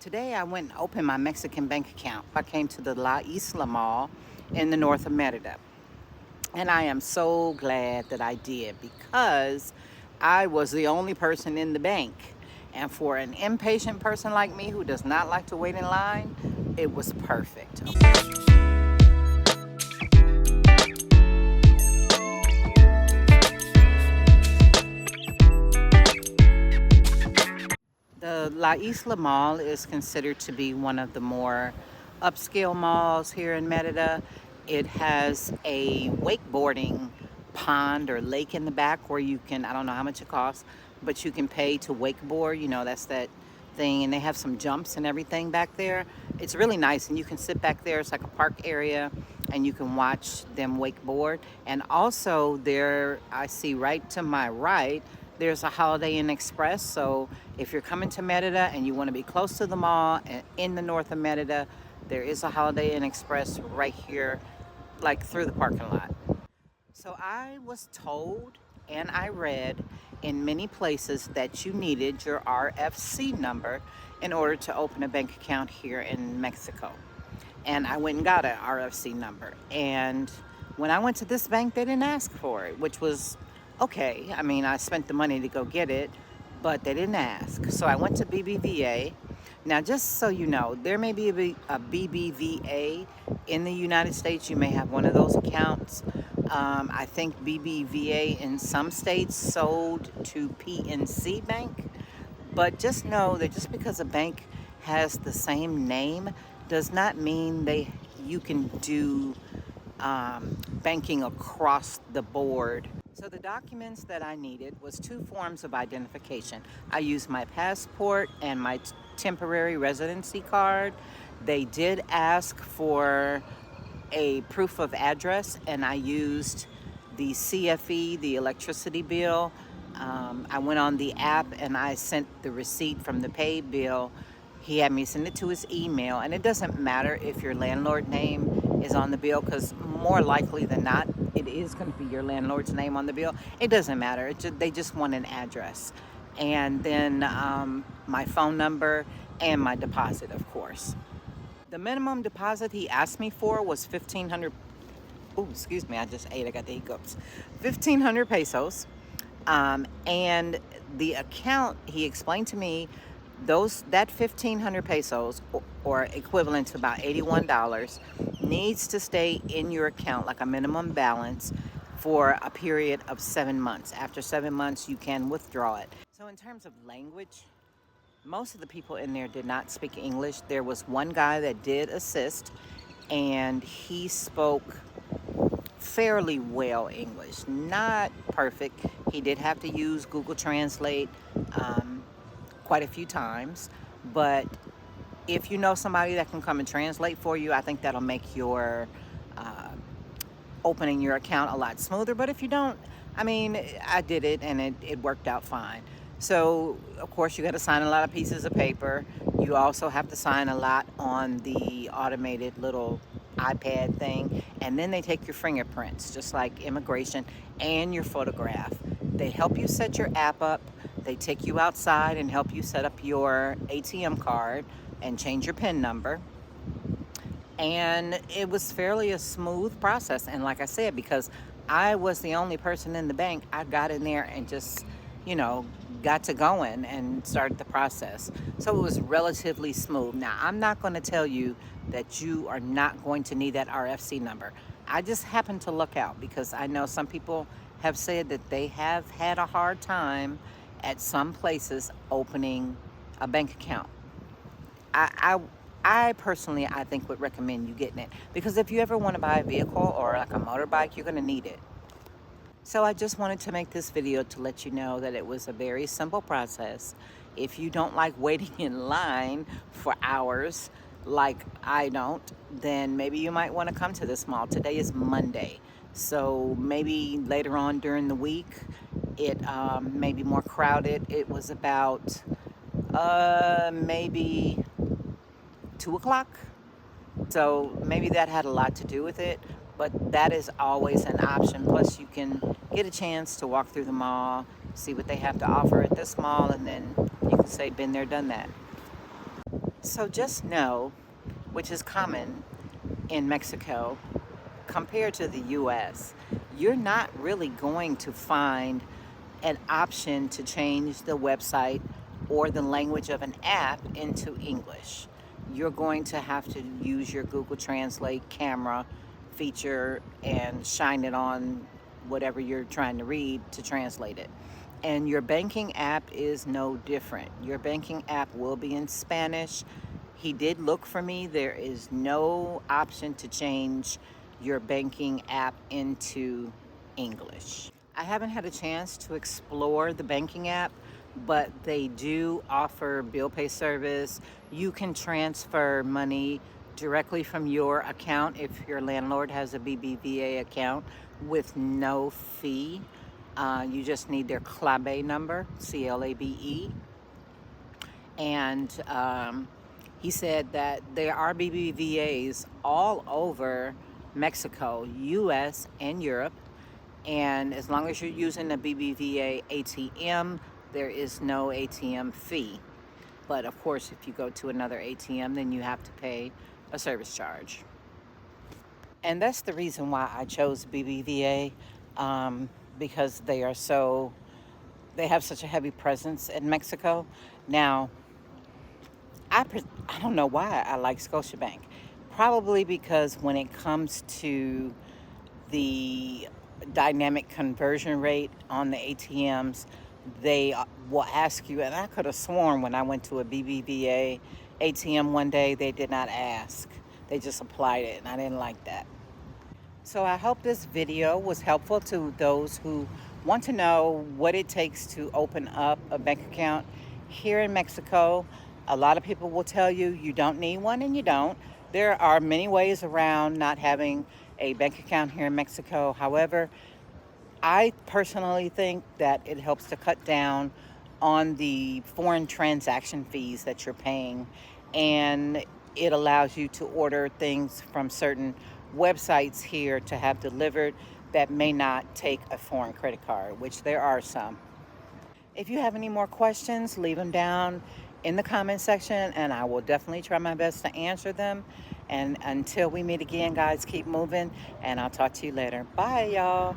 Today I went and opened my Mexican bank account. I came to the La Isla Mall in the north of Merida. And I am so glad that I did because I was the only person in the bank. And for an impatient person like me who does not like to wait in line, it was perfect. The La Isla Mall is considered to be one of the more upscale malls here in Merida. It has a wakeboarding pond or lake in the back where you can, I don't know how much it costs, but you can pay to wakeboard. You know, that's that thing. And they have some jumps and everything back there. It's really nice. And you can sit back there. It's like a park area and you can watch them wakeboard. And also there, I see right to my right, there's a Holiday Inn Express. So if you're coming to Merida and you want to be close to the mall and in the north of Merida, there is a Holiday Inn Express right here, like through the parking lot. So I was told and I read in many places that you needed your RFC number in order to open a bank account here in Mexico. And I went and got an RFC number. And when I went to this bank, they didn't ask for it, which was okay. I mean, I spent the money to go get it, but they didn't ask. So I went to BBVA. Now, just so you know, there may be a BBVA in the United States. You may have one of those accounts. I think BBVA in some states sold to PNC Bank. But just know that just because a bank has the same name does not mean you can do banking across the board. So the documents that I needed was 2 forms of identification. I used my passport and my temporary residency card. They did ask for a proof of address, and I used the CFE, the electricity bill. I went on the app and I sent the receipt from the paid bill. He had me send it to his email, and it doesn't matter if your landlord name is on the bill, because more likely than not, it is going to be your landlord's name on the bill. It doesn't matter. They just want an address. And then my phone number and my deposit, of course. The minimum deposit he asked me for was 1,500. Oh, excuse me, I just ate. I got the hiccups. 1,500 pesos. And the account, he explained to me, that 1,500 pesos, or equivalent to about $81, needs to stay in your account like a minimum balance for a period of 7 months. After 7 months, you can withdraw it. So in terms of language, most of the people in there did not speak English. There was one guy that did assist, and he spoke fairly well English. Not perfect. He did have to use Google Translate quite a few times, but if you know somebody that can come and translate for you, I think that'll make your opening your account a lot smoother. But if you don't, I mean, I did it and it worked out fine. So, of course, you got to sign a lot of pieces of paper. You also have to sign a lot on the automated little iPad thing. And then they take your fingerprints, just like immigration, and your photograph. They help you set your app up. They take you outside and help you set up your ATM card and change your PIN number. And it was fairly a smooth process. And like I said, because I was the only person in the bank, I got in there and just, got to going and started the process. So it was relatively smooth. Now, I'm not going to tell you that you are not going to need that RFC number. I just happened to look out because I know some people have said that they have had a hard time at some places opening a bank account. I personally, I think would recommend you getting it, because if you ever want to buy a vehicle or like a motorbike, you're going to need it. So I just wanted to make this video to let you know that it was a very simple process. If you don't like waiting in line for hours like I don't, then maybe you might want to come to this mall. Today is Monday, so maybe later on during the week it may be more crowded. It was about maybe 2 o'clock, so maybe that had a lot to do with it. But that is always an option. Plus, you can get a chance to walk through the mall, see what they have to offer at this mall, and then you can say, been there, done that. So just know, which is common in Mexico compared to the US, you're not really going to find an option to change the website or the language of an app into English. You're going to have to use your Google Translate camera feature and shine it on whatever you're trying to read to translate it. And your banking app is no different. Your banking app will be in Spanish. He did look for me. There is no option to change your banking app into English. I haven't had a chance to explore the banking app, but they do offer bill pay service. You can transfer money directly from your account if your landlord has a BBVA account with no fee. You just need their CLABE number, CLABE. And he said that there are BBVAs all over Mexico, US, and Europe. And as long as you're using a BBVA ATM, there is no ATM fee. But of course, if you go to another ATM, then you have to pay a service charge. And that's the reason why I chose BBVA, because they have such a heavy presence in Mexico. Now, I don't know why I like Scotiabank. Probably because when it comes to the dynamic conversion rate on the ATMs, they will ask you, and I could have sworn when I went to a BBVA ATM one day, they did not ask. They just applied it, and I didn't like that. So I hope this video was helpful to those who want to know what it takes to open up a bank account here in Mexico. A lot of people will tell you you don't need one, and you don't. There are many ways around not having a bank account here in Mexico. However, I personally think that it helps to cut down on the foreign transaction fees that you're paying, and it allows you to order things from certain websites here to have delivered that may not take a foreign credit card, which there are some. If you have any more questions, leave them down in the comment section, and I will definitely try my best to answer them. And until we meet again, guys, keep moving, and I'll talk to you later. Bye, y'all.